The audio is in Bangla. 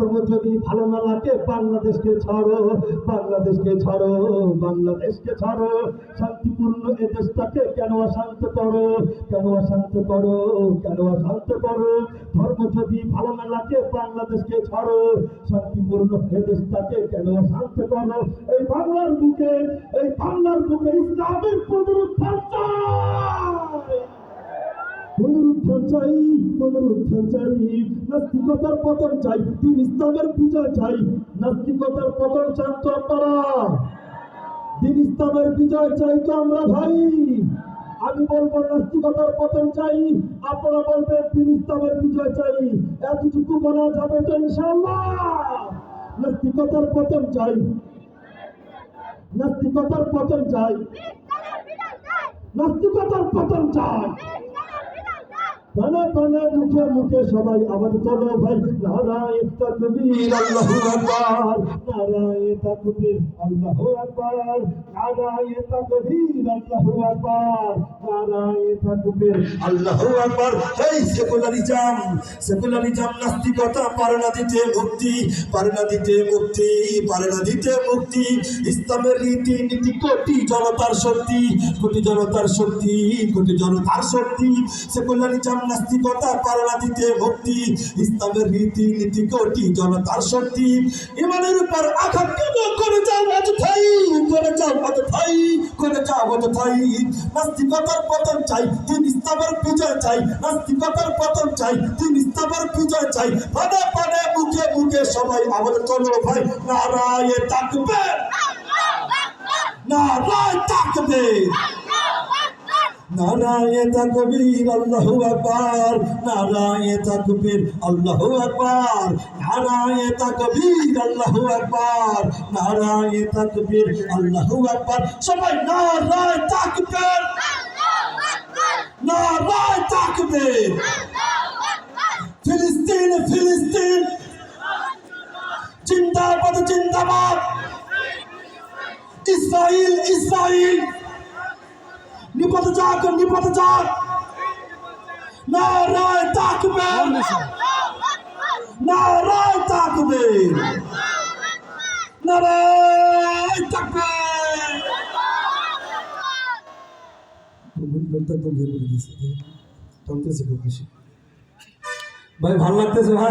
ধর্ম যদি ভালো না লাগে বাংলাদেশকে ছাড়ো, বাংলাদেশকে ছাড়ো, বাংলাদেশকে ছাড়ো। শান্তিপূর্ণ এ দেশটাকে কেন অশান্ত করো, কেন অশান্ত করো, কেন অশান্ত করো? ধর্ম যদি ভালো না লাগে বাংলাদেশকে ছাড়ো, শান্তিপূর্ণ এ দেশটাকে কেন অশান্ত করো? এই বাংলার বুকে, এই বাংলার বুকে ইসলামের পুনরুত্থান চাই, পুনরুত্থান চাই, পুনরুত্থান চাই। নাস্তিকতার পতন চাই, দিন ইসলামের বিজয় চাই। নাস্তিকতার পতন চান তো আপনারা, দিন ইসলামের বিজয় চাই তো আমরা ভাই। আমি বলবো নাস্তিকতার পতন চাই, আপনারা বলবেন দিন ইসলামের বিজয় চাই। এতটুকু বলা যাবে তো ইনশাআল্লাহ? নাস্তিকতার পতন চাই, নাস্তিকতার পতন চাই, নাস্তিকতার পতন চাই। প্রাণে প্রাণে মুখে মুখে সবাই আবার তোলো ভাই, নারায়ে তাকবীর আল্লাহু আকবার, নারায়ে তাকবীর আল্লাহু আকবার, নারায়ে তাকবীর আল্লাহু আকবার, নারায়ে তাকবীর আল্লাহু আকবার। এই সেকুলারিজম, সেকুলারিজম নাস্তিকতা পারে না দিতে মুক্তি, পারে না দিতে মুক্তি, পারে না দিতে মুক্তি। ইসলামের রীতি নীতি কোটি জনতার শক্তি, কোটি জনতার শক্তি, কোটি জনতার শক্তি। সেকুলারিজম নাস্তিকতা পারে না দিতে মুক্তি, ইসলামের রীতি নীতি কোটি জনতার শক্তি। ইমানের উপর আঘাত কেন করে যাও অযথাই, করে যাও অযথাই, করে যাও অযথাই। নাস্তিকতার পতন চাই, দিন ইসলামের বিজয় চাই। নাস্তিকতার পতন চাই, দিন ইসলামের বিজয় চাই। পানে পানে মুখে মুখে সবাই আমাদের তোলো ভাই, নারায়ে তাকবীর, নারায়ে তাকবীর, নারায়ে তাকবীর আল্লাহু আকবার, নারায়ে তাকবীর আল্লাহু আকবার, নারায়ে তাকবীর আল্লাহু আকবার, নারায়ে তাকবীর আল্লাহু আকবার। সবাই নারায়ে তাকবীর, নারায়ে তাকবীর। ফিলিস্তিন, ফিলিস্তিন জিন্দাবাদ, জিন্দাবাদ। ইসরাইল, ইসরাইল নিপত যাক, নিপত যাক। নারায়ে তাকবীর, নারায়ে তাকবীর, নারায়ে তাকবীর। ভাই ভালো লাগতেছে ভাই।